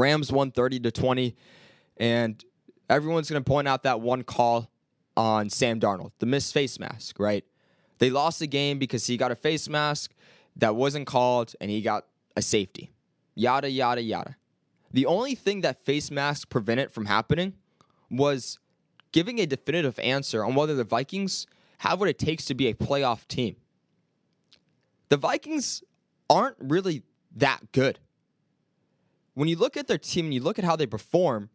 Rams won 30-20, and everyone's going to point out that one call on Sam Darnold, the missed face mask, right? They lost the game because he got a face mask that wasn't called, and he got a safety. Yada, yada, yada. The only thing that face masks prevented from happening was giving a definitive answer on whether the Vikings have what it takes to be a playoff team. The Vikings aren't really that good. When you look at their team and you look at how they perform,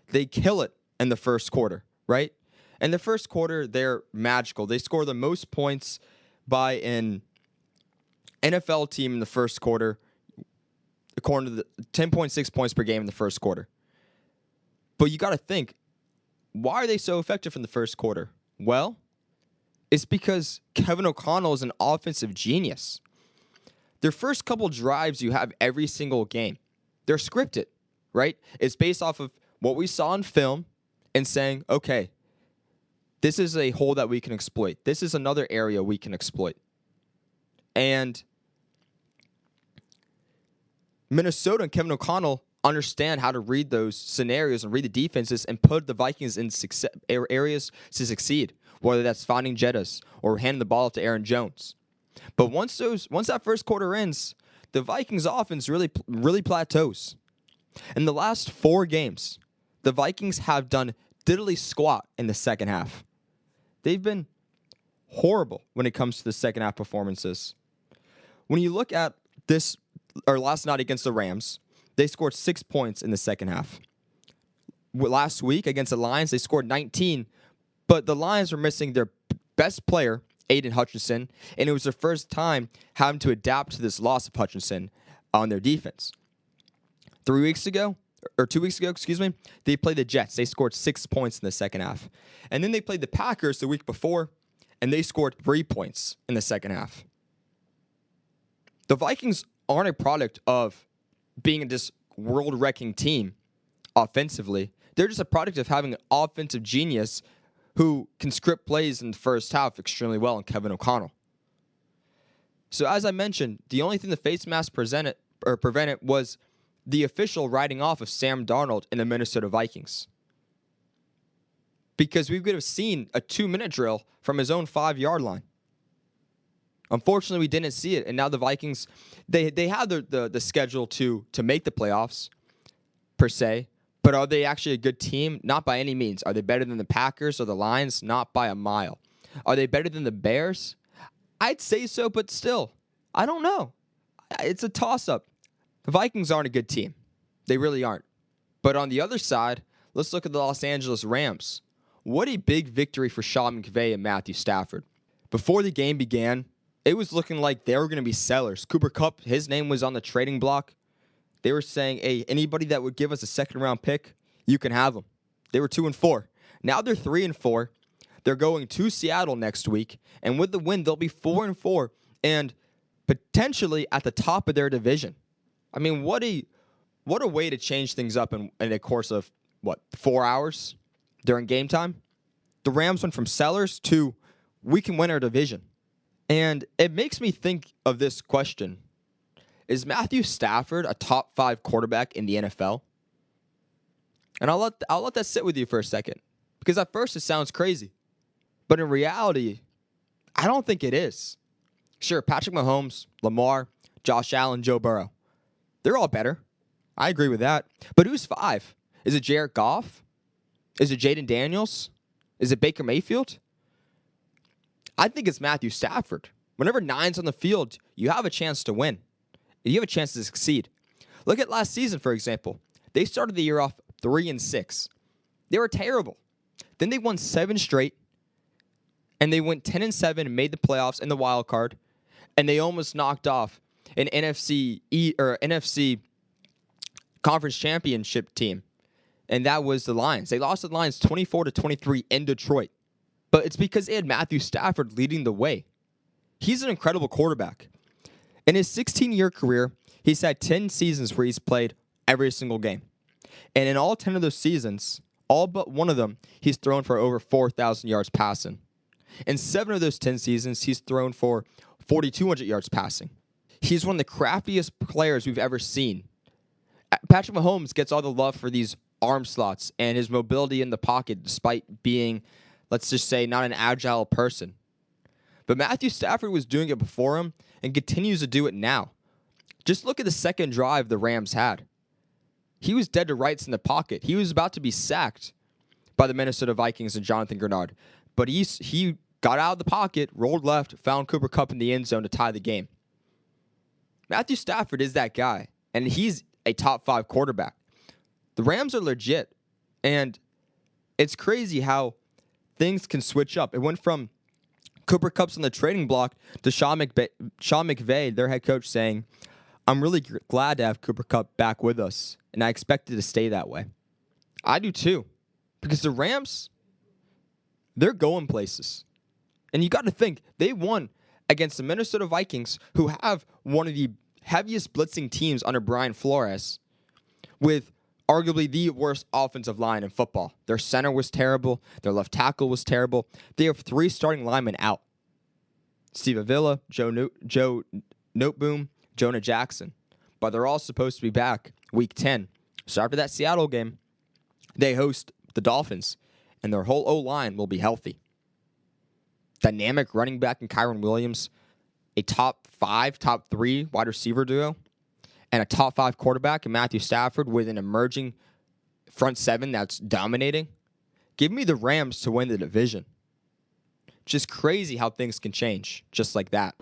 they kill it in the first quarter, right? In the first quarter, they're magical. They score the most points by an NFL team in the first quarter, according to the 10.6 points per game in the first quarter. But you got to think, why are they so effective in the first quarter? Well, it's because Kevin O'Connell is an offensive genius. Their first couple drives you have every single game. They're scripted, right? It's based off of what we saw in film and saying, okay, this is a hole that we can exploit. This is another area we can exploit. And Minnesota and Kevin O'Connell understand how to read those scenarios and read the defenses and put the Vikings in areas to succeed, whether that's finding Jettas or handing the ball up to Aaron Jones. But once that first quarter ends, the Vikings offense really plateaus. In the last 4 games, the Vikings have done diddly squat in the second half. They've been horrible when it comes to the second half performances. When you look at this, or last night against the Rams, they scored 6 points in the second half. Last week against the Lions, they scored 19, but the Lions were missing their best player, Aiden Hutchinson, and it was their first time having to adapt to this loss of Hutchinson on their defense. 2 weeks ago, they played the Jets. They scored 6 points in the second half. And then they played the Packers the week before, and they scored 3 points in the second half. The Vikings aren't a product of being this world-wrecking team offensively. They're just a product of having an offensive genius who can script plays in the first half extremely well in Kevin O'Connell. So as I mentioned, the only thing the face mask prevented was the official writing off of Sam Darnold in the Minnesota Vikings. Because we could have seen a 2-minute drill from his own 5-yard line. Unfortunately, we didn't see it, and now the Vikings, they have the schedule to make the playoffs, per se, but are they actually a good team? Not by any means. Are they better than the Packers or the Lions? Not by a mile. Are they better than the Bears? I'd say so, but still, I don't know. It's a toss-up. The Vikings aren't a good team. They really aren't. But on the other side, let's look at the Los Angeles Rams. What a big victory for Sean McVay and Matthew Stafford. Before the game began, it was looking like they were going to be sellers. Cooper Kupp, his name was on the trading block. They were saying, hey, anybody that would give us a second-round pick, you can have them. They were 2-4. Now they're 3-4. They're going to Seattle next week, and with the win, they'll be 4-4 and potentially at the top of their division. I mean, what a way to change things up in a course of, 4 hours during game time? The Rams went from sellers to we can win our division. And it makes me think of this question. Is Matthew Stafford a top 5 quarterback in the NFL? And I'll let that sit with you for a second. Because at first it sounds crazy. But in reality, I don't think it is. Sure, Patrick Mahomes, Lamar, Josh Allen, Joe Burrow. They're all better. I agree with that. But who's 5? Is it Jared Goff? Is it Jaden Daniels? Is it Baker Mayfield? I think it's Matthew Stafford. Whenever 9's on the field, you have a chance to win. You have a chance to succeed. Look at last season, for example. They started the year off 3-6. They were terrible. Then they won 7 straight, and they went 10-7 and made the playoffs in the wild card, and they almost knocked off an NFC Conference Championship team, and that was the Lions. They lost to the Lions 24-23 in Detroit, but it's because they had Matthew Stafford leading the way. He's an incredible quarterback. In his 16-year career, he's had 10 seasons where he's played every single game. And in all 10 of those seasons, all but one of them, he's thrown for over 4,000 yards passing. In 7 of those 10 seasons, he's thrown for 4,200 yards passing. He's one of the craftiest players we've ever seen. Patrick Mahomes gets all the love for these arm slots and his mobility in the pocket despite being, let's just say, not an agile person. But Matthew Stafford was doing it before him and continues to do it now. Just look at the second drive the Rams had. He was dead to rights in the pocket. He was about to be sacked by the Minnesota Vikings and Jonathan Grenard. But he got out of the pocket, rolled left, found Cooper Kupp in the end zone to tie the game. Matthew Stafford is that guy, and he's a top 5 quarterback. The Rams are legit, and it's crazy how things can switch up. It went from Cooper Kupp's on the trading block to Sean McVay, their head coach, saying, I'm really glad to have Cooper Kupp back with us, and I expect it to stay that way. I do too, because the Rams, they're going places. And you got to think, they won against the Minnesota Vikings, who have one of the heaviest blitzing teams under Brian Flores, with arguably the worst offensive line in football. Their center was terrible. Their left tackle was terrible. They have 3 starting linemen out. Steve Avila, Joe Noteboom, Jonah Jackson. But they're all supposed to be back week 10. So after that Seattle game, they host the Dolphins, and their whole O-line will be healthy. Dynamic running back in Kyron Williams, a top 5, top 3 wide receiver duo, and a top 5 quarterback in Matthew Stafford with an emerging front 7 that's dominating. Give me the Rams to win the division. Just crazy how things can change just like that.